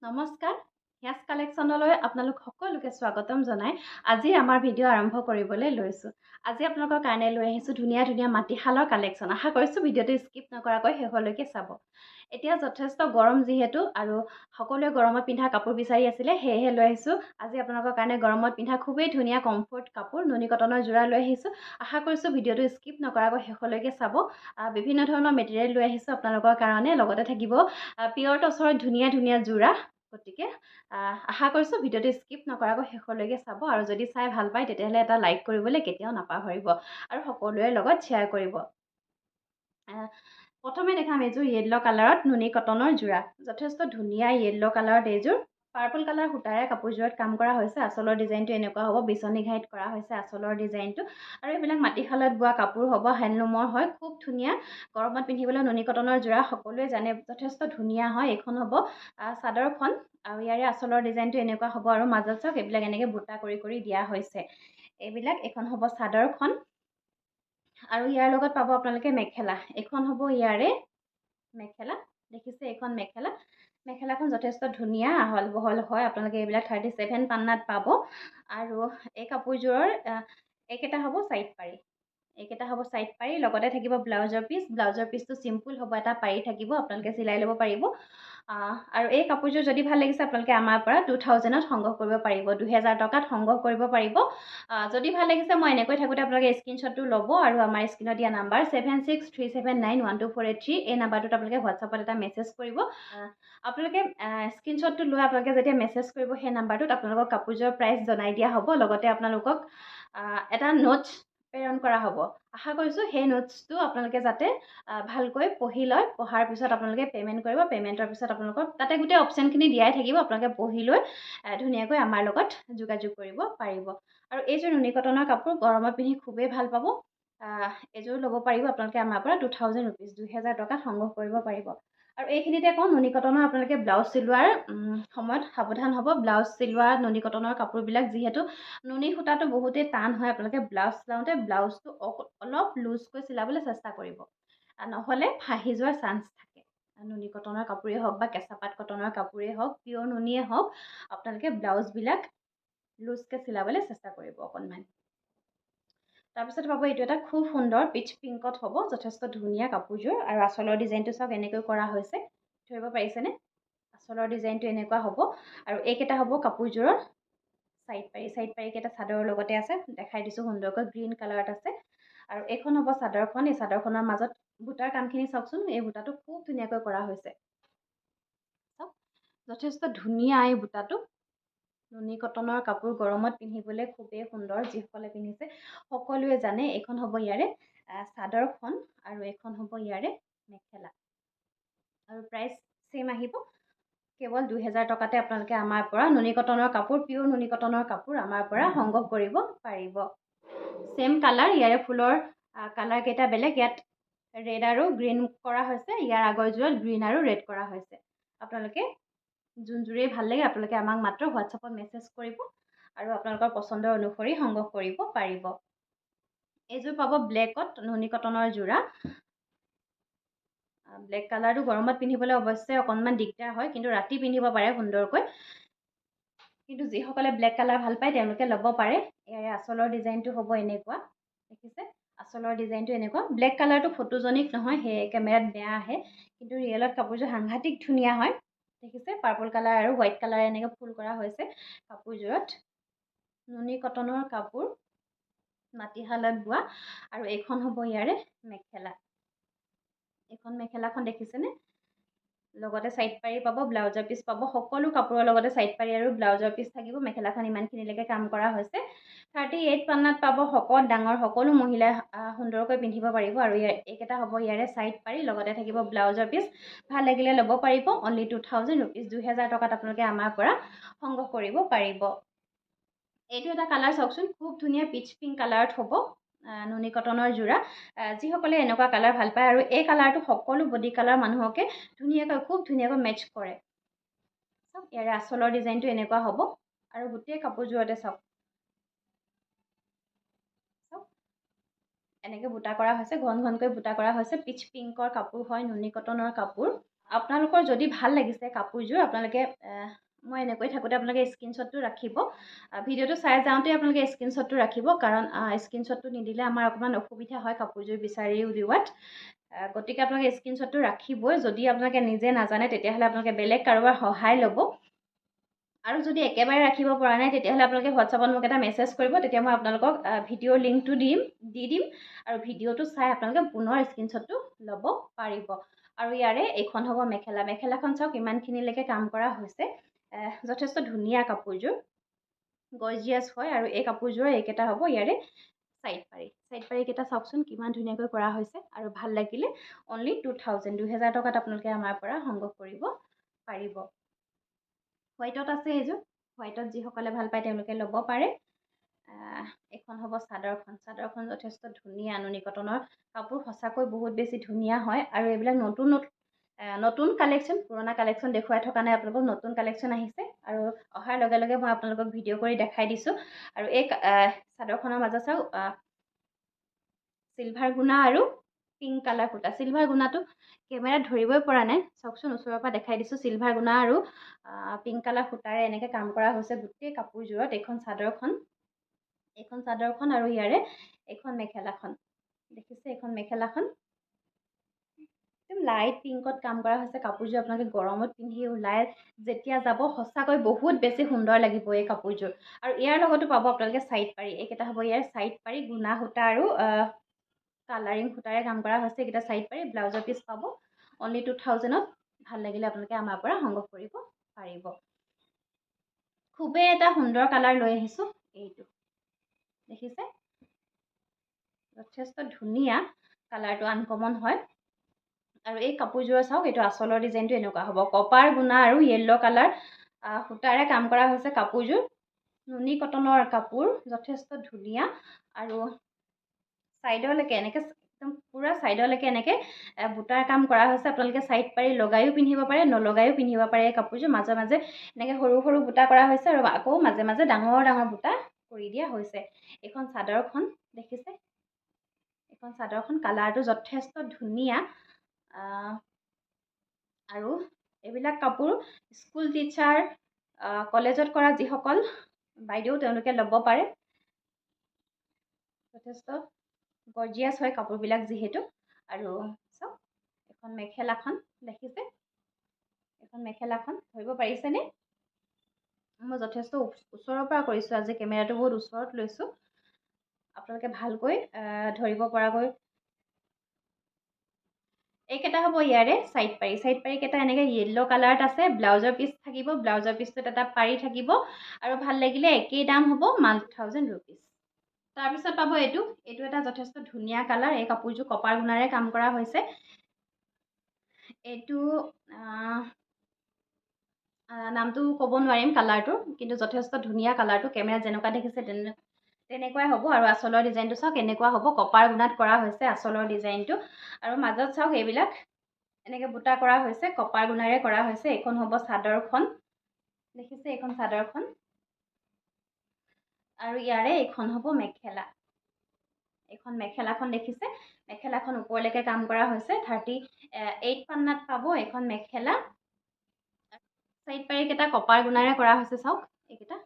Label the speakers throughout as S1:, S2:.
S1: নমস্কাৰ হেয়াজ কালেকশ্যনলৈ আপোনালোক সকলোকে স্বাগতম জনাই আজি আমাৰ ভিডিঅ' আৰম্ভ কৰিবলৈ লৈছোঁ। আজি আপোনালোকৰ কাৰণে লৈ আহিছোঁ ধুনীয়া ধুনীয়া মাটিশালৰ কালেকশ্যন। আশা কৰিছোঁ ভিডিঅ'টো স্কিপ নকৰাকৈ শেষলৈকে চাব। এতিয়া যথেষ্ট গৰম যিহেতু আৰু সকলোৱে গৰমত পিন্ধা কাপোৰ বিচাৰি আছিলে, সেয়েহে লৈ আহিছোঁ আজি আপোনালোকৰ কাৰণে গৰমত পিন্ধা খুবেই ধুনীয়া কমফৰ্ট কাপোৰ নুনি কটনৰ যোৰা লৈ আহিছোঁ। আশা কৰিছোঁ ভিডিঅ'টো স্কিপ নকৰাকৈ শেষলৈকে চাব। বিভিন্ন ধৰণৰ মেটেৰিয়েল লৈ আহিছোঁ আপোনালোকৰ কাৰণে, লগতে থাকিব পিয়ৰ টচৰ ধুনীয়া ধুনীয়া যোৰা। গতিকে আশা কৰিছোঁ ভিডিঅ'টো স্কিপ নকৰাকৈ শেষলৈকে চাব আৰু যদি চাই ভাল পায় তেতিয়াহ'লে এটা লাইক কৰিবলৈ কেতিয়াও নাপাহৰিব আৰু সকলোৰে লগত শ্বেয়াৰ কৰিব। প্ৰথমে দেখাম এইযোৰ য়েল্ল' কালাৰত নুনি কটনৰ যোৰা। যথেষ্ট ধুনীয়া য়েল্ল' কালাৰত এইযোৰ পাৰ্পল কালাৰ সূতাৰে কাপোৰযোৰত কাম কৰা হৈছে। আঁচলৰ ডিজাইনটো এনেকুৱা হ'ব, বিচনী ঘাইত কৰা হৈছে আঁচলৰ ডিজাইনটো আৰু এইবিলাক মাটিশালত বোৱা কাপোৰ হ'ব, হেণ্ডলুমৰ হয়, খুব ধুনীয়া। গৰমত পিন্ধিবলৈ নুনি কটনৰ যোৰা সকলোৱে জানে যথেষ্ট ধুনীয়া হয়। এইখন হ'ব চাদৰখন আৰু ইয়াৰে আঁচলৰ ডিজাইনটো এনেকুৱা হ'ব আৰু মাজত চাওক এইবিলাক এনেকৈ বুটা কৰি কৰি দিয়া হৈছে। এইখন হ'ব চাদৰখন আৰু ইয়াৰ লগত পাব আপোনালোকে মেখেলা। এইখন হ'ব ইয়াৰে মেখেলা, দেখিছে এইখন মেখেলাখন যথেষ্ট ধুনীয়া আহল বহল হয়। আপোনালোকে এইবিলাক 37 পান্নাত পাব আৰু এই কাপোৰযোৰৰ এইকেইটা হ'ব চাইড পাৰি, লগতে থাকিব ব্লাউজৰ পিচটো চিম্পুল হ'ব, এটা পাৰি থাকিব, আপোনালোকে চিলাই ল'ব পাৰিব। আৰু এই কাপোৰযোৰ যদি ভাল লাগিছে আপোনালোকে আমাৰ পৰা 2000ত সংগ্ৰহ কৰিব পাৰিব, 2000 টকাত সংগ্ৰহ কৰিব পাৰিব। যদি ভাল লাগিছে মই এনেকৈ থাকোঁতে আপোনালোকে স্ক্ৰীনশ্বটটো ল'ব আৰু আমাৰ স্ক্ৰীনত দিয়া নাম্বাৰ 7637912483 এই নাম্বাৰটোত আপোনালোকে হোৱাটছআপত এটা মেছেজ কৰিব। আপোনালোকে স্ক্ৰীনশ্বটটো লৈ আপোনালোকে যেতিয়া মেছেজ কৰিব সেই নাম্বাৰটোত আপোনালোকক কাপোৰযোৰৰ প্ৰাইচ জনাই দিয়া হ'ব, লগতে আপোনালোকক এটা নোটছ প্ৰেৰণ কৰা হ'ব। আশা কৰিছোঁ সেই নোটছটো আপোনালোকে যাতে ভালকৈ পঢ়ি লয়, পঢ়াৰ পিছত আপোনালোকে পে'মেণ্ট কৰিব, পে'মেণ্টৰ পিছত আপোনালোকক তাতে গোটেই অপশ্যনখিনি দিয়াই থাকিব, আপোনালোকে পঢ়ি লৈ ধুনীয়াকৈ আমাৰ লগত যোগাযোগ কৰিব পাৰিব। আৰু এইযোৰ নুনি কটনৰ কাপোৰ গৰমত পিন্ধি খুবেই ভাল পাব। এইযোৰ ল'ব পাৰিব আপোনালোকে আমাৰ পৰা 2000 ৰুপিজ, 2000 টকাত সংগ্ৰহ কৰিব পাৰিব। আৰু এইখিনিতে কওঁ নুনি কটনৰ আপোনালোকে ব্লাউজ চিলোৱাৰ সময়ত সাৱধান হ'ব। ব্লাউজ চিলোৱা নুনি কটনৰ কাপোৰবিলাক যিহেতু নুনি সূতাটো বহুতেই টান হয়, আপোনালোকে ব্লাউজ চিলাওঁতে ব্লাউজটো অলপ লুজকৈ চিলাবলৈ চেষ্টা কৰিব, নহ'লে ফাঁহি যোৱাৰ চান্স থাকে। নুনি কটনৰ কাপোৰেই হওক বা কেঁচা পাট কটনৰ কাপোৰেই হওক, পিয়ৰ নুনিয়ে হওক, আপোনালোকে ব্লাউজবিলাক লুজকৈ চিলাবলৈ চেষ্টা কৰিব অকণমান। তাৰপিছত পাব এইটো এটা খুব সুন্দৰ পিচ পিংকত হ'ব, যথেষ্ট ধুনীয়া কাপোৰযোৰ আৰু আঁচলৰ ডিজাইনটো চাওক এনেকৈ কৰা হৈছে, ধৰিব পাৰিছেনে? আঁচলৰ ডিজাইনটো এনেকুৱা হ'ব আৰু এইকেইটা হ'ব কাপোৰযোৰৰ চাইড পাৰিকেইটা চাদৰৰ লগতে আছে, দেখাই দিছোঁ সুন্দৰকৈ গ্ৰীণ কালাৰত আছে। আৰু এইখন হ'ব চাদৰখন। এই চাদৰখনৰ মাজত বুটাৰ কামখিনি চাওকচোন, এই বুটাটো খুব ধুনীয়াকৈ কৰা হৈছে, চাওক যথেষ্ট ধুনীয়া এই বুটাটো। নুনি কটনৰ কাপোৰ গৰমত পিন্ধিবলৈ খুবেই সুন্দৰ, যিসকলে পিন্ধিছে সকলোৱে জানে। এইখন হ'ব ইয়াৰে চাদৰখন আৰু এইখন হ'ব ইয়াৰে মেখেলা আৰু প্ৰাইচ ছেম আহিব, কেৱল 2000 টকাতে আপোনালোকে আমাৰ পৰা নুনি কটনৰ কাপোৰ, পিয়ৰ নুনি কটনৰ কাপোৰ আমাৰ পৰা সংগ্ৰহ কৰিব পাৰিব। ছেম কালাৰ, ইয়াৰে ফুলৰ কালাৰকেইটা বেলেগ, ইয়াত ৰেড আৰু গ্ৰীণ কৰা হৈছে, ইয়াৰ আগৰ যোৰত গ্ৰীণ আৰু ৰেড কৰা হৈছে। আপোনালোকে যোনযোৰেই ভাল লাগে আপোনালোকে আমাক মাত্ৰ হোৱাটছআপত মেছেজ কৰিব আৰু আপোনালোকৰ পচন্দৰ অনুসৰি সংগ্ৰহ কৰিব পাৰিব। এইযোৰ পাব ব্লেকত নুনি কটনৰ যোৰা। ব্লেক কালাৰটো গৰমত পিন্ধিবলৈ অৱশ্যে অকণমান দিগদাৰ হয়, কিন্তু ৰাতি পিন্ধিব পাৰে সুন্দৰকৈ। কিন্তু যিসকলে ব্লেক কালাৰ ভাল পায় তেওঁলোকে ল'ব পাৰে। ইয়াৰে আঁচলৰ ডিজাইনটো হ'ব এনেকুৱা, দেখিছে আঁচলৰ ডিজাইনটো এনেকুৱা। ব্লেক কালাৰটো ফটোজনিক নহয়, সেয়ে কেমেৰাত বেয়া আহে, কিন্তু ৰিয়েলত কাপোৰযোৰ সাংঘাতিক ধুনীয়া হয়। দেখিছে পাৰ্পল কালাৰ আৰু হোৱাইট কালাৰ এনেকৈ ফুল কৰা হৈছে কাপোৰযোৰত। নুনি কটনৰ কাপোৰ, মাটিশালত বোৱা। আৰু এইখন হ'ব ইয়াৰে মেখেলা। এইখন মেখেলাখন দেখিছেনে? লগতে চাইড পাৰি পাব, ব্লাউজৰ পিচ পাব, সকলো কাপোৰৰ লগতে চাইড পাৰি আৰু ব্লাউজৰ পিচ থাকিব। মেখেলাখন ইমানখিনিলৈকে কাম কৰা হৈছে। 38 পান্নাত পাব, শকত ডাঙৰ সকলো মহিলাই সুন্দৰকৈ পিন্ধিব পাৰিব। আৰু এইকেইটা হ'ব ইয়াৰে চাইড পাৰি, লগতে থাকিব ব্লাউজৰ পিচ। ভাল লাগিলে ল'ব পাৰিব, অনলি 2000 ৰুপিজ, 2000 টকাত আপোনালোকে আমাৰ পৰা সংগ্ৰহ কৰিব পাৰিব। এইটো এটা কালাৰ চাওকচোন, খুব ধুনীয়া পিচ পিংক কালাৰত হ'ব নুনি কটনৰ যোৰা। যিসকলে এনেকুৱা কালাৰ ভাল পায় আৰু এই কালাৰটো সকলো বডি কালাৰ মানুহকে খুব ধুনীয়াকৈ মেটচ কৰে। চাওক ইয়াৰে আঁচলৰ ডিজাইনটো এনেকুৱা হ'ব আৰু গোটেই কাপোৰযোৰতে চাওক এনেকৈ বুটা কৰা হৈছে, ঘন ঘনকৈ বুটা কৰা হৈছে। পিচ পিংকৰ কাপোৰ হয়, নুনি কটনৰ কাপোৰ। আপোনালোকৰ যদি ভাল লাগিছে কাপোৰযোৰ আপোনালোকে মই এনেকৈ থাকোঁতে আপোনালোকে স্ক্ৰীনশ্বটটো ৰাখিব। ভিডিঅ'টো চাই যাওঁতে আপোনালোকে স্ক্ৰীনশ্বটটো ৰাখিব, কাৰণ স্ক্ৰীনশ্বটটো নিদিলে আমাৰ অকণমান অসুবিধা হয় কাপোৰযোৰ বিচাৰি উলিওৱাত। গতিকে আপোনালোকে স্ক্ৰীনশ্বটটো ৰাখিবই। যদি আপোনালোকে নিজে নাজানে তেতিয়াহ'লে আপোনালোকে বেলেগ কাৰোবাৰ সহায় ল'ব। আৰু যদি একেবাৰে ৰাখিব পৰা নাই তেতিয়াহ'লে আপোনালোকে হোৱাটছআপত মোক এটা মেছেজ কৰিব, তেতিয়া মই আপোনালোকক ভিডিঅ'ৰ লিংকটো দি দিম আৰু ভিডিঅ'টো চাই আপোনালোকে পুনৰ স্ক্ৰীনশ্বটটো ল'ব পাৰিব। আৰু ইয়াৰে এইখন হ'ব মেখেলা। মেখেলাখন চাওক ইমানখিনিলৈকে কাম কৰা হৈছে। যথেষ্ট ধুনীয়া কাপোৰযোৰ, গৰ্জিয়াছ হয়। আৰু এই কাপোৰযোৰৰ এইকেইটা হ'ব ইয়াৰে চাইড পাৰি। চাইড পাৰিকেইটা চাওকচোন কিমান ধুনীয়াকৈ কৰা হৈছে। আৰু ভাল লাগিলে অনলি 2000 টকাত আপোনালোকে আমাৰ পৰা সংগ্ৰহ কৰিব পাৰিব। হোৱাইটত আছে এইযোৰ। হোৱাইটত যিসকলে ভাল পায় তেওঁলোকে ল'ব পাৰে। এইখন হ'ব চাদৰখন। চাদৰখন যথেষ্ট ধুনীয়া, নুনি কটনৰ কাপোৰ, সঁচাকৈ বহুত বেছি ধুনীয়া হয়। আৰু এইবিলাক নতুন কালেকশ্যন, পুৰণা কালেকশ্যন দেখুৱাই থকা নাই আপোনালোকক, নতুন কালেকশ্যন আহিছে। আৰু অহাৰ লগে লগে মই আপোনালোকক ভিডিঅ' কৰি দেখাই দিছোঁ। আৰু এই চাদৰখনৰ মাজত চাওক চিলভাৰ গুণা আৰু পিংক কালাৰ সূতা। চিলভাৰ গুণাটো কেমেৰাত ধৰিবই পৰা নাই, চাওকচোন ওচৰৰ পৰা দেখাই দিছোঁ। চিলভাৰ গুণা আৰু পিংক কালাৰ সূতাৰে এনেকৈ কাম কৰা হৈছে গোটেই কাপোৰযোৰত। এইখন চাদৰখন আৰু ইয়াৰে এইখন মেখেলাখন দেখিছে। এইখন মেখেলাখন একদম লাইট পিংকত কাম কৰা হৈছে। কাপোৰযোৰ আপোনালোকে গৰমত পিন্ধি ওলাই যেতিয়া যাব সঁচাকৈ বহুত বেছি সুন্দৰ লাগিব এই কাপোৰযোৰ। আৰু ইয়াৰ লগতো পাব আপোনালোকে চাইড পাৰি। এইকেইটা হ'ব ইয়াৰ চাইড পাৰি, গুণা সূতা আৰু কালাৰিং সূতাৰে কাম কৰা হৈছে। এইকেইটা চাইড পাৰি। ব্লাউজৰ পিচ পাব অনলি 2000ত। ভাল লাগিলে আপোনালোকে আমাৰ পৰা সংগ্ৰহ কৰিব পাৰিব। খুবেই এটা সুন্দৰ কালাৰ লৈ আহিছোঁ। এইটো দেখিছে, যথেষ্ট ধুনীয়া কালাৰটো, আনকমন হয়। আৰু এই কাপোৰযোৰৰ চাওক, এইটো আঁচলৰ ডিজাইনটো এনেকুৱা হ'ব। কপাৰ গুণা আৰু য়েল্ল' কালাৰ সূতাৰে কাম কৰা হৈছে কাপোৰযোৰ। নুনি কটনৰ কাপোৰ, যথেষ্ট ধুনীয়া। আৰু ছাইডলৈকে এনেকৈ একদম পূৰা ছাইডলৈকে এনেকৈ বুটাৰ কাম কৰা হৈছে। আপোনালোকে ছাইড পাৰি লগায়ো পিন্ধিব পাৰে, নলগায়ো পিন্ধিব পাৰে। এই কাপোৰযোৰ মাজে মাজে এনেকৈ সৰু সৰু বুটা কৰা হৈছে আৰু আকৌ মাজে মাজে ডাঙৰ ডাঙৰ বুটা কৰি দিয়া হৈছে। এইখন চাদৰখন দেখিছে। এইখন চাদৰখন কালাৰটো যথেষ্ট ধুনীয়া। আৰু এইবিলাক কাপোৰ স্কুল টিচাৰ, কলেজত কৰা যিসকল বাইদেউ তেওঁলোকে ল'ব পাৰে। যথেষ্ট গৰ্জিয়াছ হয় কাপোৰবিলাক যিহেতু। আৰু চাওক এখন মেখেলাখন দেখিছে। এখন মেখেলাখন ধৰিব পাৰিছেনে? মই যথেষ্ট ওচৰৰ পৰা কৰিছোঁ আজি, কেমেৰাটো বহুত ওচৰত লৈছোঁ, আপোনালোকে ভালকৈ ধৰিব পৰাকৈ। এইকেইটা হ'ব ইয়াৰে চাইড পাৰি। চাইড পাৰিকেইটা এনেকৈ য়েল্ল' কালাৰত আছে। ব্লাউজৰ পিচ থাকিব, ব্লাউজৰ পিচটোত এটা পাৰি থাকিব। আৰু ভাল লাগিলে একেই দাম হ'ব 1000 ৰুপিজ। তাৰপিছত পাব এইটো এটা যথেষ্ট ধুনীয়া কালাৰ। এই কাপোৰযোৰ কপাৰ গুণাৰে কাম কৰা হৈছে। এইটো নামটো ক'ব নোৱাৰিম কালাৰটো, কিন্তু যথেষ্ট ধুনীয়া কালাৰটো। কেমেৰাত যেনেকুৱা দেখিছে তেনেকুৱাই হ'ব। আৰু আঁচলৰ ডিজাইনটো চাওক এনেকুৱা হ'ব। কপাৰ গুণাত কৰা হৈছে আঁচলৰ ডিজাইনটো। আৰু মাজত চাওক এইবিলাক এনেকৈ বুটা কৰা হৈছে, কপাৰ গুণাৰে কৰা হৈছে। এইখন হ'ব চাদৰখন দেখিছে। এইখন চাদৰখন। আৰু ইয়াৰে এইখন হ'ব মেখেলা। এইখন মেখেলাখন দেখিছে। মেখেলাখন ওপৰলৈকে কাম কৰা হৈছে। 38 পান্নাত পাব এইখন মেখেলা। চাইড পাৰিকেইটা কপাৰ গুণাৰে কৰা হৈছে। চাওক এইকেইটা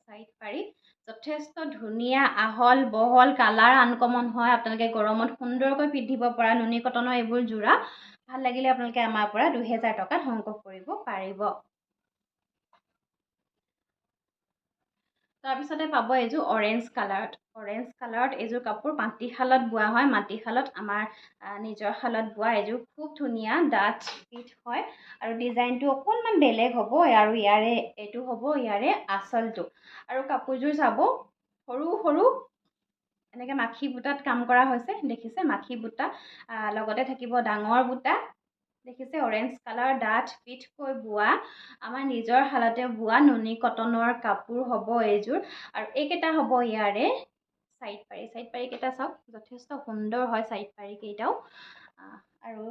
S1: চাইড পাৰি যথেষ্ট ধুনীয়া, আহল বহল, কালাৰ আনকমন হয়। আপোনালোকে গৰমত সুন্দৰকৈ পিন্ধিব পৰা নুনি কটনৰ এইবোৰ যোৰা। ভাল লাগিলে আপোনালোকে আমাৰ পৰা 2000 টকাত সংগ্ৰহ কৰিব পাৰিব। তাৰপিছতে পাব এইযোৰ অৰেঞ্জ কালাৰত। অৰেঞ্জ কালাৰত এইযোৰ কাপোৰ মাটিশালত বোৱা হয়। মাটিশালত আমাৰ নিজৰ শালত বোৱা এইযোৰ খুব ধুনীয়া ডাঠ পিঠ হয়। আৰু ডিজাইনটো অকণমান বেলেগ হ'ব। আৰু এইটো হ'ব ইয়াৰে আঁচলটো। আৰু কাপোৰযোৰ চাব সৰু সৰু এনেকৈ মাখি বুটাত কাম কৰা হৈছে। দেখিছে মাখি বুটা, লগতে থাকিব ডাঙৰ বুটা। দেখিছে অৰেঞ্জ কালাৰ ডাঠ পিঠকৈ বোৱা, আমাৰ নিজৰ শালতে বোৱা নুনি কটনৰ কাপোৰ হ'ব এইযোৰ। আৰু এইকেইটা হ'ব ইয়াৰে চাইড পাৰি। চাইড পাৰিকেইটা চাওক যথেষ্ট সুন্দৰ হয় চাইড পাৰিকেইটাও। আৰু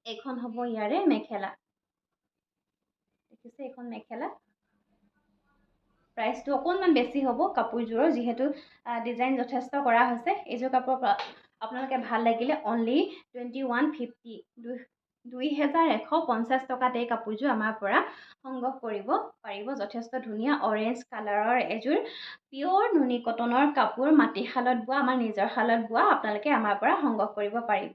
S1: এইখন হ'ব ইয়াৰে মেখেলা। দেখিছে এইখন মেখেলা। প্ৰাইচটো অকণমান বেছি হ'ব কাপোৰযোৰৰ, যিহেতু ডিজাইন যথেষ্ট কৰা হৈছে। এইযোৰ কাপোৰ আপোনালোকে ভাল লাগিলে অনলি 2150 2150 টকাত এই কাপোৰযোৰ আমাৰ পৰা সংগ্ৰহ কৰিব পাৰিব। যথেষ্ট ধুনীয়া অৰেঞ্জ কালাৰৰ এযোৰ পিয়ৰ নুনি কটনৰ কাপোৰ, মাটিশালত বোৱা, আমাৰ নিজৰ শালত বোৱা, আপোনালোকে আমাৰ পৰা সংগ্ৰহ কৰিব পাৰিব।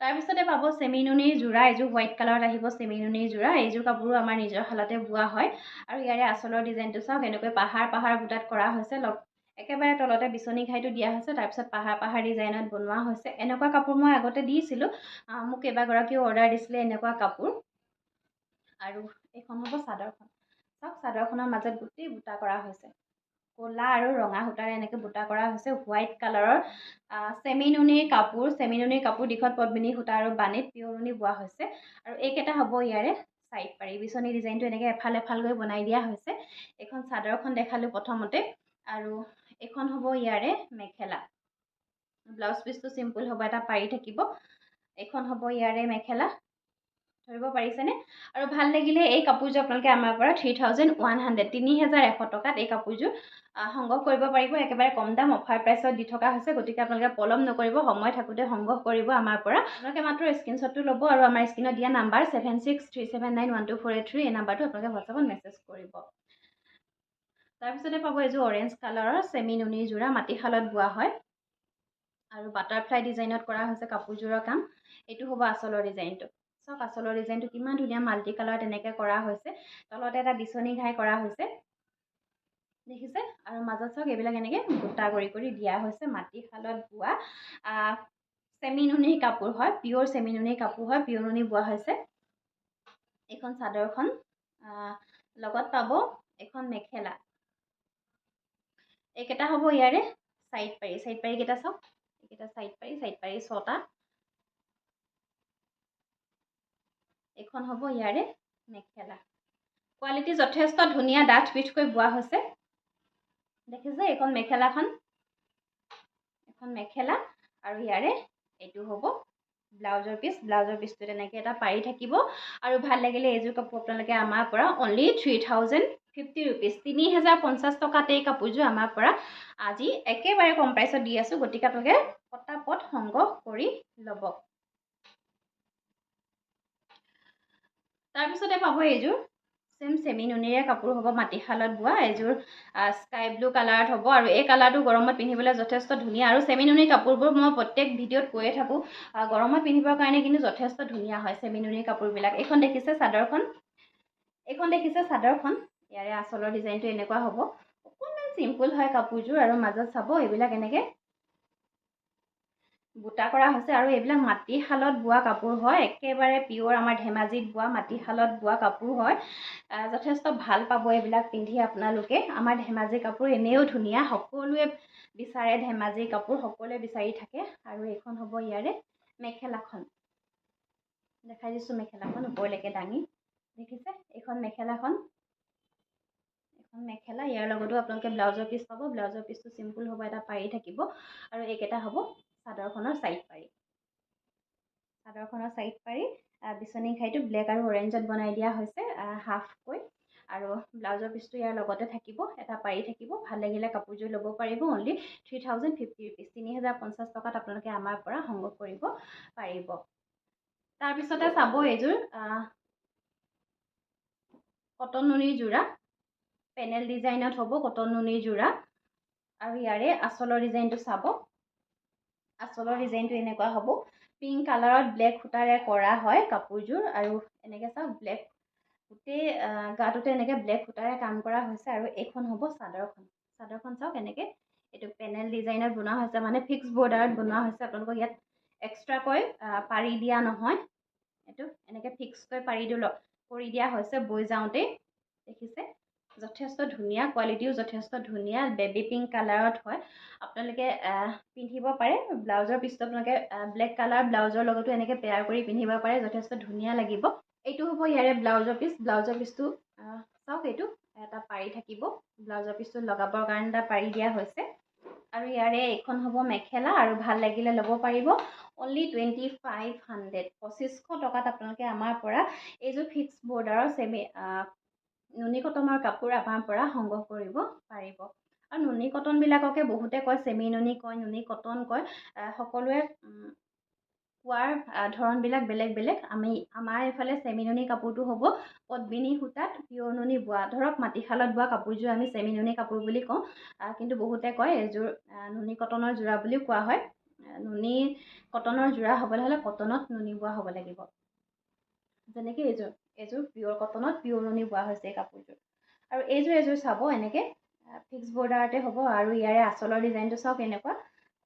S1: তাৰপিছতে পাব চেমি নুনিৰ যোৰা, এযোৰ হোৱাইট কালাৰত আহিব চেমি নুনিৰ যোৰা। এইযোৰ কাপোৰো আমাৰ নিজৰ শালতে বোৱা হয় আৰু ইয়াৰে আঁচলৰ ডিজাইনটো চাওক, এনেকৈ পাহাৰ বুটাত কৰা হৈছে। একেবাৰে তলতে বিচনী ঘাইটো দিয়া হৈছে, তাৰপিছত পাহাৰ ডিজাইনত বনোৱা হৈছে। এনেকুৱা কাপোৰ মই আগতে দিছিলোঁ, মোক কেইবাগৰাকীও অৰ্ডাৰ দিছিলে এনেকুৱা কাপোৰ। আৰু এইখন হ'ব চাদৰখন। চাওক চাদৰখনৰ মাজত গোটেই বুটা কৰা হৈছে, ক'লা আৰু ৰঙা সূতাৰে এনেকৈ বুটা কৰা হৈছে। হোৱাইট কালাৰৰ চেমি নুনিৰ কাপোৰ দীঘত পদ্মিনী সূতা আৰু বানীত পিয়ৰ নুনি বোৱা হৈছে। আৰু এইকেইটা হ'ব ইয়াৰে চাইড পাৰি। বিচনী ডিজাইনটো এনেকৈ এফাল বনাই দিয়া হৈছে। এইখন চাদৰখন দেখালোঁ প্ৰথমতে, আৰু এইখন হ'ব ইয়াৰে মেখেলা। ব্লাউজ পিচটো চিম্পুল হ'ব, এটা পাৰি থাকিব। এইখন হ'ব ইয়াৰে মেখেলা, ধৰিব পাৰিছেনে? আৰু ভাল লাগিলে এই কাপোৰযোৰ আপোনালোকে আমাৰ পৰা 3100 টকাত এই কাপোৰযোৰ সংগ্ৰহ কৰিব পাৰিব। একেবাৰে কম দাম অফাৰ প্ৰাইচত দি থকা হৈছে, গতিকে আপোনালোকে পলম নকৰিব, সময় থাকোঁতে সংগ্ৰহ কৰিব আমাৰ পৰা। আপোনালোকে মাত্ৰ স্ক্ৰীনশ্বটটো ল'ব আৰু আমাৰ স্ক্ৰীনত দিয়া নাম্বাৰ 7637912483 এই নাম্বাৰটো আপোনালোকে হোৱাটছআপত মেছেজ কৰিব। তাৰপিছতে পাব এযোৰ অৰেঞ্জ কালাৰৰ চেমি নুনিৰ যোৰা, মাটিশালত বোৱা হয় আৰু বাটাৰফ্লাই ডিজাইনত কৰা হৈছে কাপোৰযোৰৰ কাম। এইটো হ'ব আঁচলৰ ডিজাইনটো। চাওক আঁচলৰ ডিজাইনটো কিমান ধুনীয়া মাল্টি কালাৰত এনেকৈ কৰা হৈছে। তলতে এটা বিচনী ঘাই কৰা হৈছে, দেখিছে? আৰু মাজত চাওক এইবিলাক এনেকৈ গোটা কৰি দিয়া হৈছে। মাটিশালত বোৱা চেমি নুনিৰ কাপোৰ হয়, পিয়ৰ চেমি নুনিৰ কাপোৰ হয়, পিয়ৰ নুনি বোৱা হৈছে। এইখন চাদৰখন, লগত পাব এখন মেখেলা। এইকেইটা হ'ব ইয়াৰে চাইড পাৰিকেইটা চাওক, এইকেইটা চাইড পাৰি 6টা। এইখন হ'ব ইয়াৰে মেখেলা। কোৱালিটি যথেষ্ট ধুনীয়া, ডাঠ পিঠকৈ বোৱা হৈছে, দেখিছে? এইখন মেখেলাখন, এখন মেখেলা, আৰু ইয়াৰে এইটো হ'ব ব্লাউজৰ পিচ। ব্লাউজৰ পিচটো তেনেকৈ এটা পাৰি থাকিব। আৰু ভাল লাগিলে এইযোৰ কাপোৰ আপোনালোকে আমাৰ পৰা অনলি 3050 ৰুপিজ, 3050 টকাতে এই কাপোৰযোৰ আমাৰ পৰা আজি একেবাৰে কম প্ৰাইচত দি আছোঁ, গতিকে আপোনালোকে পটাপট সংগ্ৰহ কৰি ল'ব। তাৰপিছতে পাব এইযোৰ চেমি নুনিৰে কাপোৰ হ'ব, মাটিশালত বোৱা। এইযোৰ স্কাই ব্লু কালাৰত হ'ব, আৰু এই কালাৰটো গৰমত পিন্ধিবলৈ যথেষ্ট ধুনীয়া। আৰু চেমি নুনিৰ কাপোৰবোৰ মই প্ৰত্যেক ভিডিঅ'ত কৈয়ে থাকোঁ, গৰমত পিন্ধিবৰ কাৰণে কিন্তু যথেষ্ট ধুনীয়া হয় চেমি নুনিৰ কাপোৰবিলাক। এইখন দেখিছে চাদৰখন, ইয়াৰে আঁচলৰ ডিজাইনটো এনেকুৱা হ'ব। অকণমান চিম্পুল হয় কাপোৰযোৰ, আৰু মাজত চাব এইবিলাক এনেকৈ বুটা কৰা হৈছে। আৰু এইবিলাক মাটিশালত বোৱা কাপোৰ হয়, একেবাৰে পিয়ৰ আমাৰ ধেমাজিত বোৱা মাটিশালত বোৱা কাপোৰ হয়। যথেষ্ট ভাল পাব এইবিলাক পিন্ধি আপোনালোকে। আমাৰ ধেমাজি কাপোৰ এনেও ধুনীয়া, সকলোৱে বিচাৰে ধেমাজিৰ কাপোৰ, সকলোৱে বিচাৰি থাকে। আৰু এইখন হ'ব ইয়াৰে মেখেলাখন, দেখাই দিছোঁ মেখেলাখন ওপৰলৈকে দাঙি, দেখিছে? এইখন মেখেলাখন, ইয়াৰ লগতো আপোনালোকে ব্লাউজৰ পিচ পাব। ব্লাউজৰ পিচটো চিম্পুল হ'ব, এটা পাৰি থাকিব। আৰু এইকেইটা হ'ব চাদৰখনৰ চাইড পাৰি। বিচনী ঘাইটো ব্লেক আৰু অৰেঞ্জত বনাই দিয়া হৈছে হাফকৈ। আৰু ব্লাউজৰ পিচটো ইয়াৰ লগতে থাকিব, এটা পাৰি থাকিব। ভাল লাগিলে কাপোৰযোৰ ল'ব পাৰিব অনলি 3050 ৰুপিজ, 3050 টকাত আপোনালোকে আমাৰ পৰা সংগ্ৰহ কৰিব পাৰিব। তাৰপিছতে চাব এইযোৰ কটন নুনিৰ যোৰা, পেনেল ডিজাইনত হ'ব কটন নুনিৰ যোৰা। আৰু ইয়াৰে আঁচলৰ ডিজাইনটো চাব, আঁচলৰ ডিজাইনটো এনেকুৱা হ'ব। পিংক কালাৰত ব্লেক সূতাৰে কৰা হয় কাপোৰযোৰ। আৰু এনেকৈ চাওক ব্লেক, গোটেই গাটোতে এনেকৈ ব্লেক সূতাৰে কাম কৰা হৈছে। আৰু এইখন হ'ব চাদৰখন চাওক, এনেকৈ এইটো পেনেল ডিজাইনত বনোৱা হৈছে, মানে ফিক্স বৰ্ডাৰত বনোৱা হৈছে। আপোনালোকক ইয়াত এক্সট্ৰাকৈ পাৰি দিয়া নহয়, এইটো এনেকৈ ফিক্সকৈ কৰি দিয়া হৈছে বৈ যাওঁতেই, দেখিছে? যথেষ্ট ধুনীয়া, কোৱালিটিও যথেষ্ট ধুনীয়া, বেবী পিংক কালাৰত হয়। আপোনালোকে পিন্ধিব পাৰে। ব্লাউজৰ পিচটো আপোনালোকে ব্লেক কালাৰ ব্লাউজৰ লগতো এনেকৈ পেয়াৰ কৰি পিন্ধিব পাৰে, যথেষ্ট ধুনীয়া লাগিব। এইটো হ'ব ইয়াৰে ব্লাউজৰ পিচ। ব্লাউজৰ পিচটো চাওক, এইটো এটা পাৰি থাকিব, ব্লাউজৰ পিচটো লগাবৰ কাৰণে এটা পাৰি দিয়া হৈছে। আৰু ইয়াৰে এইখন হ'ব মেখেলা। আৰু ভাল লাগিলে ল'ব পাৰিব অনলি 2500, 2500 টকাত আপোনালোকে আমাৰ পৰা এইযোৰ ফিক্স বৰ্ডাৰৰ নুনি কটনৰ কাপোৰ আমাৰ পৰা সংগ্ৰহ কৰিব পাৰিব। আৰু নুনি কটনবিলাককে বহুতে কয় চেমি নুনি কয়, নুনি কটন কয়, সকলোৱে পোৱাৰ ধৰণবিলাক বেলেগ বেলেগ। আমাৰ এইফালে চেমিনুনি কাপোৰটো হ'ব পদ্মিনী সূতাত পিয়ৰ নুনি বোৱা। ধৰক মাটিশালত বোৱা কাপোৰযোৰ আমি চেমিনুনি কাপোৰ বুলি কওঁ, কিন্তু বহুতে কয় এইযোৰ নুনি কটনৰ যোৰা বুলিও কোৱা হয়। নুনি কটনৰ যোৰা হ'বলৈ হ'লে কটনত নুনি বোৱা হ'ব লাগিব। যেনেকৈ এইযোৰ পিয়ৰ কটনত পিয়ৰ নুনি বোৱা হৈছে এই কাপোৰযোৰ। আৰু এইযোৰ চাব এনেকৈ ফিক্স বৰ্ডাৰতে হ'ব। আৰু ইয়াৰে আঁচলৰ ডিজাইনটো চাওক এনেকুৱা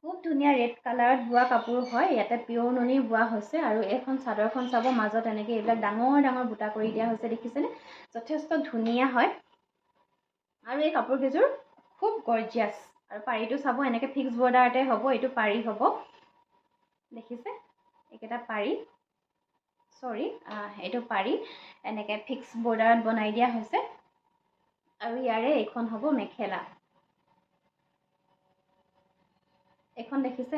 S1: খুব ধুনীয়া ৰেড কালাৰত বোৱা কাপোৰ হয়। ইয়াতে পিয়ৰ নুনি বোৱা হৈছে। আৰু এইখন চাদৰখন চাব মাজত এনেকৈ এইবিলাক ডাঙৰ ডাঙৰ বুটা কৰি দিয়া হৈছে, দেখিছেনে? যথেষ্ট ধুনীয়া হয়। আৰু এই কাপোৰকেইযোৰ খুব গৰ্জিয়াছ। আৰু পাৰিটো চাব এনেকৈ ফিক্স বৰ্ডাৰতে হ'ব। এইটো পাৰি হ'ব, দেখিছে? এইকেইটা পাৰি, এইটো পাৰি এনেকৈ ফিক্স বৰ্ডাৰত বনাই দিয়া হৈছে। আৰু ইয়াৰে এইখন হ'ব মেখেলা। এইখন দেখিছে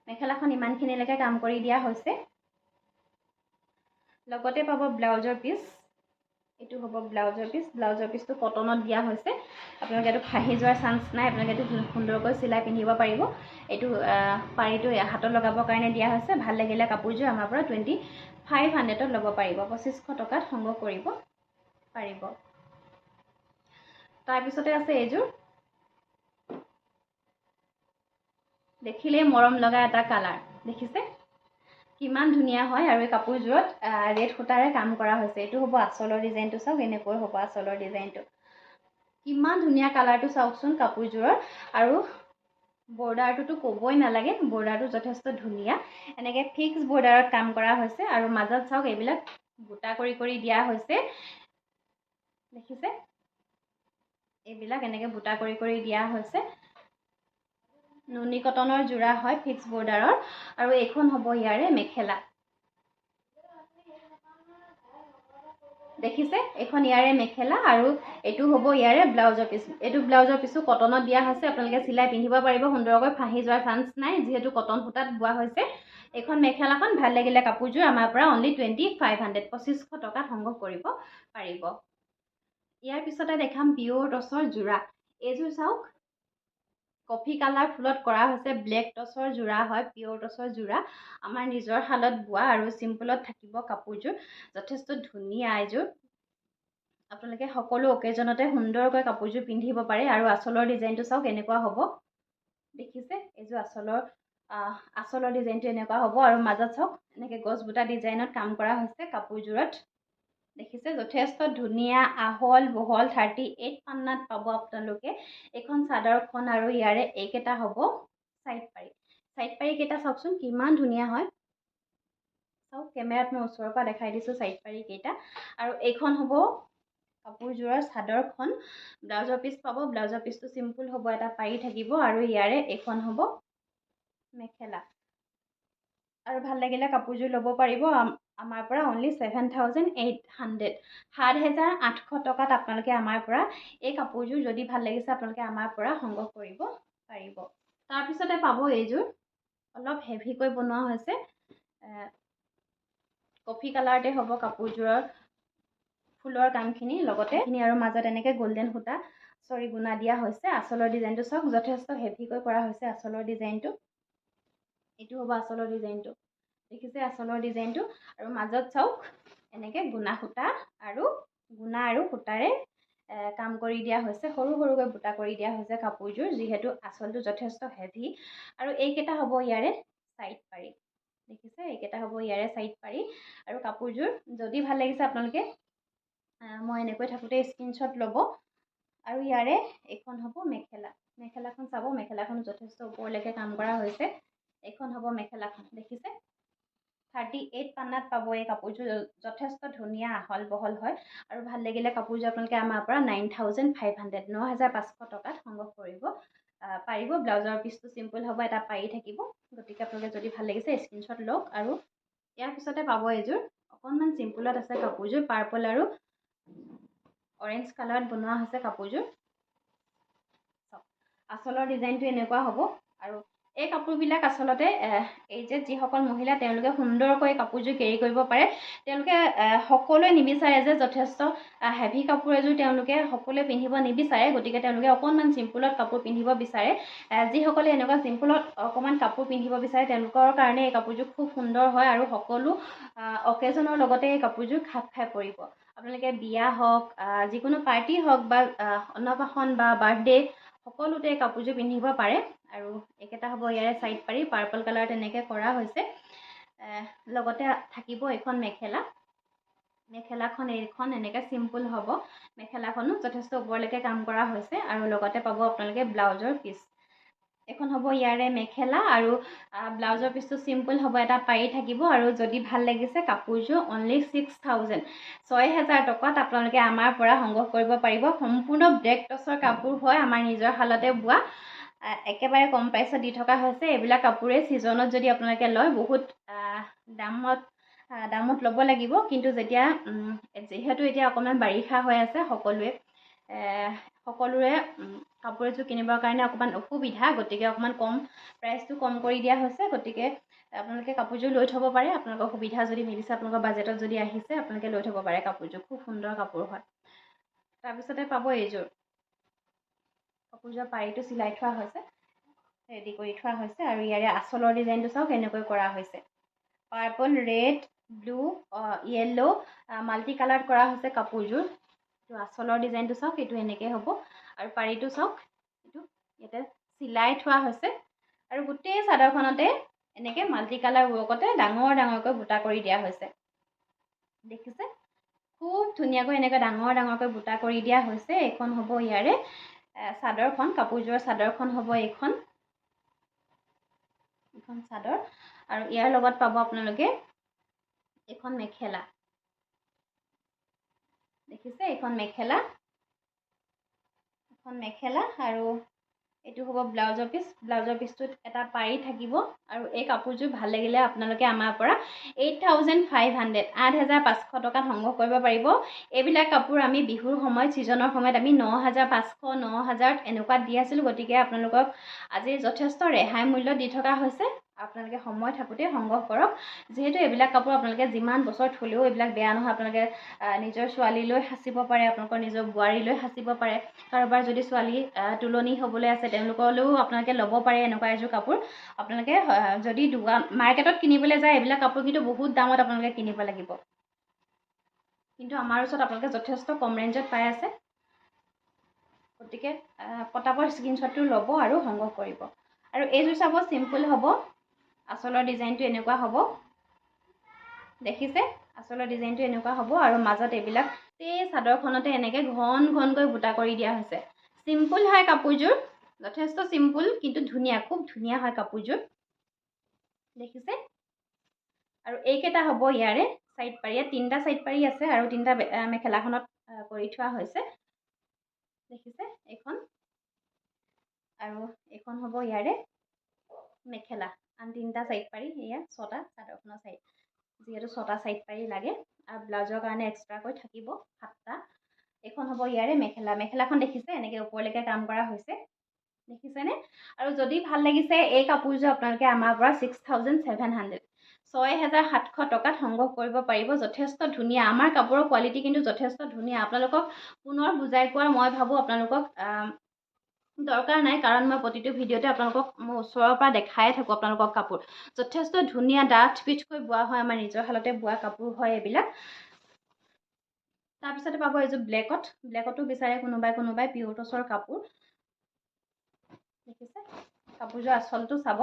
S1: মেখেলাখন ইমানখিনিলৈকে কাম কৰি দিয়া হৈছে। লগতে পাব ব্লাউজৰ পিচ। এইটো হ'ব ব্লাউজৰ পিচটো কটনত দিয়া হৈছে। আপোনালোকে এইটো ফাঁহি যোৱাৰ চান্স নাই। আপোনালোকে এইটো সুন্দৰকৈ চিলাই পিন্ধিব পাৰিব। এইটো পাৰিটো হাতত লগাবৰ কাৰণে দিয়া হৈছে। ভাল লাগিলে কাপোৰযোৰ আমাৰ পৰা 2500ত ল'ব পাৰিব, 2500 টকাত সংগ্ৰহ কৰিব পাৰিব। তাৰপিছতে আছে এইযোৰ, দেখিলেই মৰম লগা এটা কালাৰ, দেখিছে কিমান ধুনীয়া হয়। আৰু এই কাপোৰযোৰত ৰেড সূতাৰে কাম কৰা হৈছে। এইটো হ'ব আঁচলৰ ডিজাইনটো, চাওক এনেকৈ হ'ব আঁচলৰ ডিজাইনটো। কিমান ধুনীয়া কালাৰটো চাওকচোন কাপোৰযোৰৰ। আৰু বৰ্ডাৰটোতো ক'বই নালাগে, বৰ্ডাৰটো যথেষ্ট ধুনীয়া। এনেকৈ ফিক্স বৰ্ডাৰত কাম কৰা হৈছে। আৰু মাজত চাওক এইবিলাক বুটা কৰি কৰি দিয়া হৈছে, দেখিছে? এইবিলাক এনেকৈ বুটা কৰি কৰি দিয়া হৈছে। নুনি কটনৰ যোৰা হয় ফিক্স বৰ্ডাৰৰ। আৰু এইখন হ'ব ইয়াৰে মেখেলা, দেখিছে? এইখন ইয়াৰে মেখেলা। আৰু এইটো হ'ব ইয়াৰে ব্লাউজৰ পিচ। এইটো ব্লাউজৰ পিচো কটনত দিয়া হৈছে। আপোনালোকে চিলাই পিন্ধিব পাৰিব সুন্দৰকৈ, ফাঁহি যোৱাৰ চান্স নাই যিহেতু কটন সূতাত বোৱা হৈছে। এইখন মেখেলাখন ভাল লাগিলে কাপোৰযোৰ আমাৰ পৰা অনলি 2500, 2500 টকাত সংগ্ৰহ কৰিব পাৰিব। ইয়াৰ পিছতে দেখাম পিয়ৰ টচৰ যোৰা। এইযোৰ চাওক কফি কালাৰ ফুলত কৰা হৈছে। ব্লেক টচৰ যোৰা হয়, পিয়ৰ টচৰ যোৰা। আমাৰ নিজৰ শালত বোৱা আৰু চিম্পুলত থাকিব কাপোৰযোৰ। যথেষ্ট ধুনীয়া এইযোৰ। আপোনালোকে সকলো অকেজনতে সুন্দৰকৈ কাপোৰযোৰ পিন্ধিব পাৰে। আৰু আঁচলৰ ডিজাইনটো চাওক এনেকুৱা হ'ব, দেখিছে? এইযোৰ আঁচলৰ ডিজাইনটো এনেকুৱা হ'ব। আৰু মাজত চাওক এনেকৈ গছ বুটা ডিজাইনত কাম কৰা হৈছে কাপোৰযোৰত, দেখিছে? যথেষ্ট ধুনীয়া আহল বহল 38 পান্নাত পাব আপোনালোকে এইখন চাদৰখন। আৰু ইয়াৰে এইকেইটা হ'ব চাইড পাৰি কেইটা চাওকচোন কিমান ধুনীয়া হয়। চাওক কেমেৰাত মই ওচৰৰ পৰা দেখাই দিছোঁ চাইড পাৰি কেইটা। আৰু এইখন হ'ব কাপোৰযোৰৰ চাদৰখন। ব্লাউজৰ পিচ পাব। ব্লাউজৰ পিচটো চিম্পুল হ'ব, এটা পাৰি থাকিব। আৰু ইয়াৰে এইখন হ'ব মেখেলা। আৰু ভাল লাগিলে কাপোৰযোৰ ল'ব পাৰিব আমাৰ পৰা অনলি 7800, 7800 টকাত আপোনালোকে আমাৰ পৰা এই কাপোৰযোৰ যদি ভাল লাগিছে আপোনালোকে আমাৰ পৰা সংগ্ৰহ কৰিব পাৰিব। তাৰপিছতে পাব এইযোৰ অলপ হেভিকৈ বনোৱা হৈছে। কফি কালাৰতে হ'ব কাপোৰযোৰৰ ফুলৰ কামখিনি, লগতে আৰু মাজত এনেকৈ গল্ডেন সূতা গুণা দিয়া হৈছে। আঁচলৰ ডিজাইনটো চাওক যথেষ্ট হেভিকৈ কৰা হৈছে আঁচলৰ ডিজাইনটো। এইটো হ'ব আঁচলৰ ডিজাইনটো, দেখিছে আঁচলৰ ডিজাইনটো। আৰু মাজত চাওক এনেকৈ গুণা আৰু সূতাৰে কাম কৰি দিয়া হৈছে। সৰু সৰুকৈ বুটা কৰি দিয়া হৈছে কাপোৰযোৰ, যিহেতু আঁচলটো যথেষ্ট হেভি। আৰু এইকেইটা হ'ব ইয়াৰে চাইড পাৰি, দেখিছে? এইকেইটা হ'ব ইয়াৰে চাইড পাৰি। আৰু কাপোৰযোৰ যদি ভাল লাগিছে আপোনালোকে মই এনেকৈ থাকোঁতে স্ক্ৰীনশ্বট ল'ব। আৰু ইয়াৰে এইখন হ'ব মেখেলাখন চাব। মেখেলাখন যথেষ্ট ওপৰলৈকে কাম কৰা হৈছে। এইখন হ'ব মেখেলাখন, দেখিছে? 38 পান্নাত পাব এই কাপোৰযোৰ। যথেষ্ট ধুনীয়া আহল বহল হয়। আৰু ভাল লাগিলে কাপোৰযোৰ আপোনালোকে আমাৰ পৰা 9500, 9500 টকাত সংগ্ৰহ কৰিব পাৰিব। ব্লাউজৰ পিচটো চিম্পুল হ'ব, এটা পাৰি থাকিব। গতিকে আপোনালোকে যদি ভাল লাগিছে স্ক্ৰীনশ্বট লওক। আৰু ইয়াৰ পিছতে পাব এইযোৰ অকণমান চিম্পুলত আছে কাপোৰযোৰ। পাৰ্পল আৰু অৰেঞ্জ কালাৰত বনোৱা হৈছে কাপোৰযোৰ। আঁচলৰ ডিজাইনটো এনেকুৱা হ'ব। আৰু এই কাপোৰবিলাক আচলতে এই যে যিসকল মহিলা তেওঁলোকে সুন্দৰকৈ কাপোৰযোৰ কেৰি কৰিব পাৰে, তেওঁলোকে সকলোৱে নিবিচাৰে যে যথেষ্ট হেভি কাপোৰ এযোৰ তেওঁলোকে সকলোৱে পিন্ধিব নিবিচাৰে, গতিকে তেওঁলোকে অকণমান চিম্পুলত কাপোৰ পিন্ধিব বিচাৰে। যিসকলে এনেকুৱা চিম্পুলত অকণমান কাপোৰ পিন্ধিব বিচাৰে তেওঁলোকৰ কাৰণে এই কাপোৰযোৰ খুব সুন্দৰ হয় আৰু সকলো অকেজনৰ লগতে এই কাপোৰযোৰ খাপ খাই পৰিব। আপোনালোকে বিয়া হওক, যিকোনো পাৰ্টি হওক বা অন্নপ্ৰাশন বা বাৰ্থডে সকলোতে এই কাপোৰযোৰ পিন্ধিব পাৰে। আৰু এইকেইটা হ'ব ইয়াৰে ছাইড পাৰি, পাৰ্পল কালাৰ তেনেকৈ কৰা হৈছে। লগতে থাকিব এইখন মেখেলা। মেখেলাখন এইখন এনেকৈ চিম্পুল হ'ব। মেখেলাখনো যথেষ্ট ওপৰলৈকে কাম কৰা হৈছে আৰু লগতে পাব আপোনালোকে ব্লাউজৰ পিচ। এখন হ'ব ইয়াৰে মেখেলা আৰু ব্লাউজৰ পিচটো চিম্পুল হ'ব, এটা পাৰি থাকিব। আৰু যদি ভাল লাগিছে কাপোৰযোৰ অনলি 6,000 টকাত আপোনালোকে আমাৰ পৰা সংগ্ৰহ কৰিব পাৰিব। সম্পূৰ্ণ ব্লেক টচৰ কাপোৰ হয়, আমাৰ নিজৰ শালতে বোৱা। একেবাৰে কম প্ৰাইচত দি থকা হৈছে। এইবিলাক কাপোৰে ছিজনত যদি আপোনালোকে লয় বহুত দামত ল'ব লাগিব, কিন্তু যিহেতু এতিয়া অকণমান বাৰিষা হৈ আছে, সকলোৰে কাপোৰ এযোৰ কিনিবৰ কাৰণে অকণমান অসুবিধা, গতিকে অকণমান প্ৰাইচটো কম কৰি দিয়া হৈছে। গতিকে আপোনালোকে কাপোৰযোৰ লৈ থ'ব পাৰে। আপোনালোকৰ সুবিধা যদি মিলিছে, আপোনালোকৰ বাজেটত যদি আহিছে, আপোনালোকে লৈ থ'ব পাৰে কাপোৰযোৰ। খুব সুন্দৰ কাপোৰ হয়। তাৰপিছতে পাব এইযোৰ। কাপোৰযোৰ পাৰিটো চিলাই থোৱা হৈছে, ৰেডি কৰি থোৱা হৈছে। আৰু ইয়াৰে আঁচলৰ ডিজাইনটো চাওক এনেকৈ কৰা হৈছে। Purple, red, blue, yellow multi কালাৰত কৰা হৈছে কাপোৰযোৰ। এইটো আঁচলৰ ডিজাইনটো চাওক, এইটো এনেকৈ হ'ব। আৰু পাৰিটো চাওক, এইটো ইয়াতে চিলাই থোৱা হৈছে। আৰু গোটেই চাদৰখনতে এনেকৈ মাল্টি কালাৰ ৱৰ্কতে ডাঙৰকৈ বুটা কৰি দিয়া হৈছে। দেখিছে? খুব ধুনীয়াকৈ এনেকৈ ডাঙৰকৈ বুটা কৰি দিয়া হৈছে। এইখন হ'ব ইয়াৰে চাদৰখন, কাপোৰযোৰৰ চাদৰখন হ'ব এইখন চাদৰ। আৰু ইয়াৰ লগত পাব আপোনালোকে এখন মেখেলা। দেখিছে? এখন মেখেলা আৰু এইটো হ'ব ব্লাউজৰ পিচ। ব্লাউজৰ পিচটোত এটা পাৰি থাকিব। আৰু এই কাপোৰযোৰ ভাল লাগিলে আপোনালোকে আমাৰ পৰা 8,500 টকাত সংগ্ৰহ কৰিব পাৰিব। এইবিলাক কাপোৰ আমি বিহুৰ সময়ত, ছিজনৰ সময়ত আমি 9,500 9,000 এনেকুৱাত দি আছিলোঁ। গতিকে আপোনালোকক আজি যথেষ্ট ৰেহাই মূল্যত দি থকা হৈছে। আপোনালোকে সময় থাকোঁতে সংগ্ৰহ কৰক। যিহেতু এইবিলাক কাপোৰ আপোনালোকে যিমান বছৰ থ'লেও এইবিলাক বেয়া নহয়। আপোনালোকে নিজৰ ছোৱালীলৈ সাঁচিব পাৰে, আপোনালোকৰ নিজৰ বোৱাৰীলৈ সাঁচিব পাৰে। কাৰোবাৰ যদি ছোৱালী তুলনি হ'বলৈ আছে, তেওঁলোকলৈও আপোনালোকে ল'ব পাৰে এনেকুৱা এযোৰ কাপোৰ। আপোনালোকে যদি মাৰ্কেটত কিনিবলৈ যায়, এইবিলাক কাপোৰ কিন্তু বহুত দামত আপোনালোকে কিনিব লাগিব। কিন্তু আমাৰ ওচৰত আপোনালোকে যথেষ্ট কম ৰেঞ্জত পাই আছে। গতিকে পটাপট স্ক্ৰীনশ্বটটো ল'ব আৰু সংগ্ৰহ কৰিব। আৰু এইযোৰ চাব, চিম্পুল হ'ব। আঁচলৰ ডিজাইনটো এনেকুৱা হ'ব। দেখিছে? আঁচলৰ ডিজাইনটো এনেকুৱা হ'ব। আৰু মাজত এইবিলাক এই চাদৰখনতে এনেকৈ ঘনকৈ বুটা কৰি দিয়া হৈছে। চিম্পুল হয় কাপোৰযোৰ, যথেষ্ট চিম্পুল, কিন্তু ধুনীয়া, খুব ধুনীয়া হয় কাপোৰযোৰ। দেখিছে? আৰু এইকেইটা হ'ব ইয়াৰে ছাইড পাৰি। ইয়াত 3টা ছাইড পাৰি আছে আৰু 3টা মেখেলাখনত কৰি থোৱা হৈছে। দেখিছে? এইখন আৰু এইখন হ'ব ইয়াৰে মেখেলা। আন 3টা ছাইড পাৰি, এয়া 6টা চাদৰখনৰ ছাইড, যিহেতু 6টা ছাইড পাৰি লাগে। আৰু ব্লাউজৰ কাৰণে এক্সট্ৰাকৈ থাকিব 7টা। এইখন হ'ব ইয়াৰে মেখেলা। মেখেলাখন দেখিছে? এনেকৈ ওপৰলৈকে কাম কৰা হৈছে। দেখিছেনে? আৰু যদি ভাল লাগিছে এই কাপোৰযোৰ আপোনালোকে আমাৰ পৰা 6,700 টকাত সংগ্ৰহ কৰিব পাৰিব। যথেষ্ট ধুনীয়া। আমাৰ কাপোৰৰ কোৱালিটি কিন্তু যথেষ্ট ধুনীয়া। আপোনালোকক পুনৰ বুজাই কোৱাৰ মই ভাবোঁ আপোনালোকক দৰকাৰ নাই, কাৰণ মই প্ৰতিটো ভিডিঅ'তে আপোনালোকক মোৰ ওচৰৰ পৰা দেখাই থাকোঁ আপোনালোকক কাপোৰ। যথেষ্ট ধুনীয়া ডাঠ পিঠকৈ বোৱা হয়, আমাৰ নিজৰ শালতে বোৱা কাপোৰ হয় এইবিলাক। তাৰপিছতে পাব এইযোৰ ব্লেকতো বিচাৰে কোনোবাই পিয়ৰ টচৰ কাপোৰ। দেখিছে? কাপোৰযোৰৰ আঁচলটো চাব।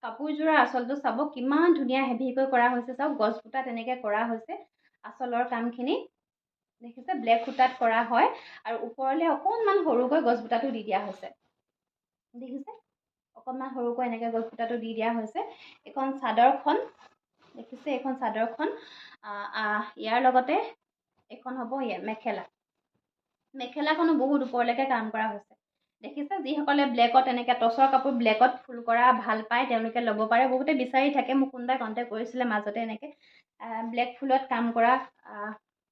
S1: কাপোৰযোৰৰ আঁচলটো চাব, কিমান ধুনীয়া হেভিকৈ কৰা হৈছে। চাওক, গছ বুটা তেনেকৈ কৰা হৈছে আঁচলৰ কামখিনি। দেখিছে? ব্লেক সূতাত কৰা হয় আৰু ওপৰলৈ অকণমান সৰুকৈ গছ বুটাটো দি দিয়া হৈছে। দেখিছে? অকণমান সৰুকৈ এনেকৈ গছ বুটাটো দি দিয়া হৈছে। এইখন চাদৰখন দেখিছে? এইখন চাদৰখন ইয়াৰ লগতে এইখন হ'ব মেখেলাখনো বহুত ওপৰলৈকে কাম কৰা হৈছে। দেখিছে? যিসকলে ব্লেকত এনেকৈ টচৰ কাপোৰ ব্লেকত ফুল কৰা ভাল পায় তেওঁলোকে ল'ব পাৰে। বহুতে বিচাৰি থাকে, মোক কোনোবাই কণ্টেক্ট কৰিছিলে মাজতে এনেকৈ ব্লেক ফুলত কাম কৰা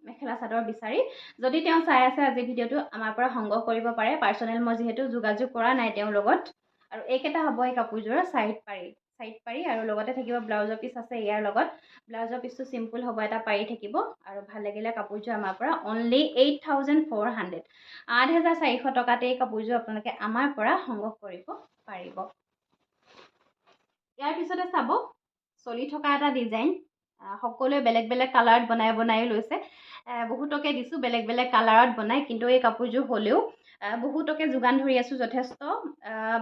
S1: মেখেলা চাদৰ বিচাৰি। যদি তেওঁ চাই আছে আজি ভিডিঅ'টো, আমাৰ পৰা সংগ্ৰহ কৰিব পাৰে। পাৰ্চনেল মই যিহেতু যোগাযোগ কৰা নাই তেওঁৰ লগত, আৰু এইকেইটা হ'ব এই কাপোৰযোৰৰ চাইড পাৰি আৰু লগতে থাকিব ব্লাউজৰ পিচ আছে ইয়াৰ লগত। ব্লাউজৰ পিচটো চিম্পুল হ'ব, এটা পাৰি থাকিব। আৰু ভাল লাগিলে কাপোৰযোৰ আমাৰ পৰা অনলি 8,400 8,400 টকাতে এই কাপোৰযোৰ আপোনালোকে আমাৰ পৰা সংগ্ৰহ কৰিব পাৰিব। ইয়াৰ পিছতে চাব চলি থকা এটা ডিজাইন, সকলোৱে বেলেগ বেলেগ কালাৰত বনাই লৈছে। বহুতকে দিছোঁ বেলেগ বেলেগ কালাৰত বনাই, কিন্তু এই কাপোৰযোৰ হ'লেও বহুতকে যোগান ধৰি আছোঁ। যথেষ্ট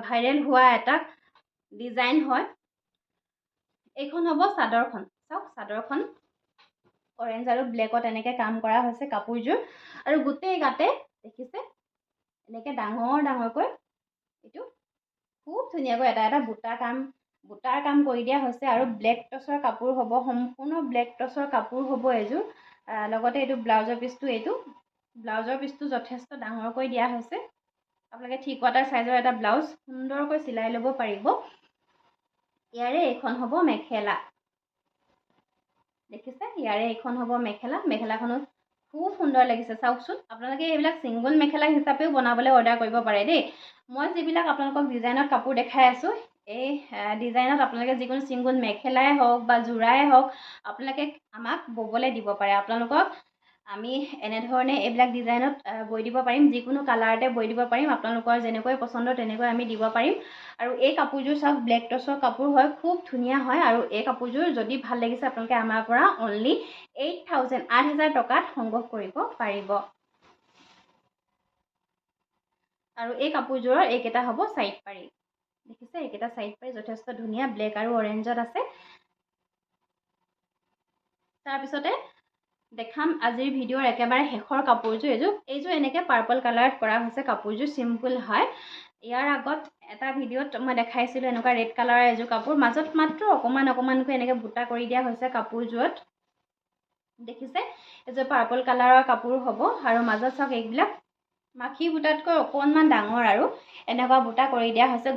S1: ভাইৰেল হোৱা এটা ডিজাইন হয়। এইখন হ'ব চাদৰখন। চাওক চাদৰখন অৰেঞ্জ আৰু ব্লেকত এনেকৈ কাম কৰা হৈছে কাপোৰযোৰ, আৰু গোটেই গাতে দেখিছে এনেকৈ ডাঙৰকৈ এইটো খুব ধুনীয়াকৈ এটা এটা বুটাৰ কাম কৰি দিয়া হৈছে। আৰু ব্লেক টচৰ কাপোৰ হ'ব, সম্পূৰ্ণ ব্লেক টচৰ কাপোৰ হ'ব এযোৰ। লগতে এইটো ব্লাউজৰ পিচটো যথেষ্ট ডাঙৰকৈ দিয়া হৈছে। আপোনালোকে 3/4 চাইজৰ এটা ব্লাউজ সুন্দৰকৈ চিলাই ল'ব পাৰিব। ইয়াৰে এইখন হ'ব মেখেলা। দেখিছে ইয়াৰে এইখন হ'ব মেখেলাখনো খুব সুন্দৰ লাগিছে। চাওকচোন, আপোনালোকে এইবিলাক ছিংগল মেখেলা হিচাপেও বনাবলৈ অৰ্ডাৰ কৰিব পাৰে দেই। মই যিবিলাক আপোনালোকক ডিজাইনত কাপোৰ দেখাই আছোঁ, এই ডিজাইনত আপোনালোকে যিকোনো ছিংগল মেখেলাই হওক বা যোৰাই হওক আপোনালোকে আমাক ববলৈ দিব পাৰে। আপোনালোকক আমি এনেধৰণে এইবিলাক ডিজাইনত বৈ দিব পাৰিম, যিকোনো কালাৰতে বৈ দিব পাৰিম। আপোনালোকৰ যেনেকৈ পচন্দ তেনেকৈ আমি দিব পাৰিম। আৰু এই কাপোৰযোৰ চাওক ব্লেক টচৰ কাপোৰ হয়, খুব ধুনীয়া হয়। আৰু এই কাপোৰযোৰ যদি ভাল লাগিছে আপোনালোকে আমাৰ পৰা অনলি 8,000 টকাত সংগ্ৰহ কৰিব পাৰিব। আৰু এই কাপোৰযোৰৰ এইকেইটা হ'ব চাইড পাৰি। দেখিছে এইকেইটা চাইড পাৰি যথেষ্ট ধুনীয়া, ব্লেক আৰু অৰেঞ্জত আছে। তাৰপিছতে দেখাম আজিৰ ভিডিঅ'ৰ একেবাৰে শেষৰ কাপোৰযোৰ এইযোৰ এনেকৈ পাৰ্পল কালাৰত কৰা হৈছে। কাপোৰযোৰ চিম্পুল হয়। ইয়াৰ আগত এটা ভিডিঅ'ত মই দেখাইছিলোঁ এনেকুৱা ৰেড কালাৰৰ এযোৰ কাপোৰ, মাজত মাত্ৰ অকণমানকৈ এনেকৈ বুটা কৰি দিয়া হৈছে কাপোৰযোৰত। দেখিছে এযোৰ পাৰ্পল কালাৰৰ কাপোৰ হ'ব। আৰু মাজত চাওক এইবিলাক মাখি বুটাতকৈ অকণমান ডাঙৰ আৰু এনেকুৱা বুটা কৰি দিয়া হৈছে,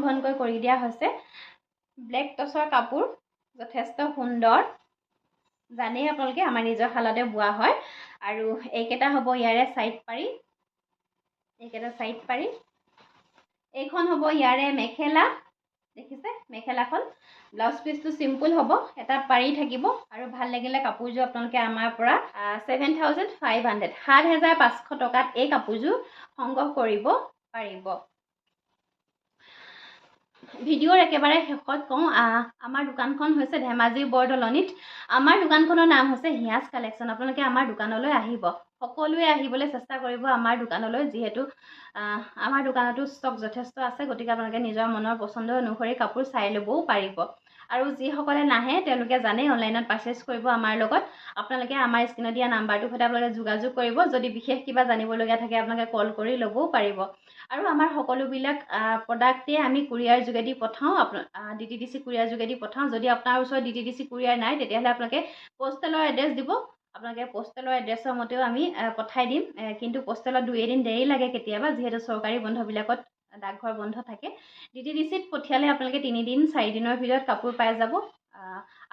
S1: ঘনকৈ কৰি দিয়া হৈছে। ব্লেক টচৰ কাপোৰ যথেষ্ট সুন্দৰ। জানেই আপোনালোকে আমাৰ নিজৰ শালতে বোৱা হয়। আৰু এইকেইটা হ'ব ইয়াৰে চাইড পাৰি। এইখন হ'ব ইয়াৰে মেখেলা। দেখিছে মেখেলাখন ব্লাউজ পিচটো চিম্পুল হ'ব, এটা পাৰি থাকিব। আৰু ভাল লাগিলে কাপোৰযোৰ আপোনালোকে আমাৰ পৰা 7,500 7,500 টকাত এই কাপোৰযোৰ সংগ্ৰহ কৰিব পাৰিব। ভিডিঅ'ৰ একেবাৰে শেষত কওঁ, আমাৰ দোকানখন হৈছে ধেমাজি বৰদলনিত। আমাৰ দোকানখনৰ নাম হৈছে হিয়াজ কালেকশ্যন। আপোনালোকে আমাৰ দোকানলৈ আহিব, সকলোৱে আহিবলৈ চেষ্টা কৰিব আমাৰ দোকানলৈ, যিহেতু আমাৰ দোকানতো ষ্টক যথেষ্ট আছে। গতিকে আপোনালোকে নিজৰ মনৰ পচন্দ অনুসৰি কাপোৰ চাই ল'বও পাৰিব। আৰু যিসকলে নাহে তেওঁলোকে জানেই অনলাইনত পাৰচেছ কৰিব আমাৰ লগত। আপোনালোকে আমাৰ স্ক্ৰীণত দিয়া নাম্বাৰটোৰ সৈতে আপোনালোকে যোগাযোগ কৰিব। যদি বিশেষ কিবা জানিবলগীয়া থাকে আপোনালোকে কল কৰি ল'বও পাৰিব। আৰু আমাৰ সকলোবিলাক প্ৰডাক্টেই আমি কুৰিয়াৰ যোগেদি পঠাওঁ, DTDC কুৰিয়াৰ যোগেদি পঠাওঁ। যদি আপোনাৰ ওচৰত DTDC কুৰিয়াৰ নাই তেতিয়াহ'লে আপোনালোকে পোষ্টেলৰ এড্ৰেছ দিব, আপোনালোকে পোষ্টেলৰ এড্ৰেছৰ মতেও আমি পঠাই দিম। কিন্তু পোষ্টেলত 2-এদিন দেৰি লাগে কেতিয়াবা, যিহেতু চৰকাৰী বন্ধবিলাকত ডাকঘৰ বন্ধ থাকে। DTDCত পঠিয়ালে আপোনালোকে 3-4 দিনৰ ভিতৰত কাপোৰ পাই যাব।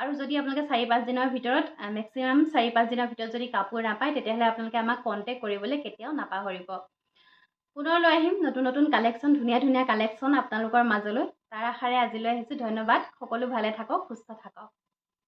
S1: আৰু যদি আপোনালোকে 4-5 দিনৰ ভিতৰত মেক্সিমাম 4-5 দিনৰ ভিতৰত যদি কাপোৰ নাপায় তেতিয়াহ'লে আপোনালোকে আমাক কণ্টেক্ট কৰিবলৈ কেতিয়াও নাপাহৰিব। পুনৰ লৈ আহিম নতুন কালেকশ্যন, ধুনীয়া কালেকশ্যন আপোনালোকৰ মাজলৈ। তাৰ আশাৰে আজিলৈ আহিছোঁ। ধন্যবাদ। সকলো ভালে থাকক, সুস্থ থাকক।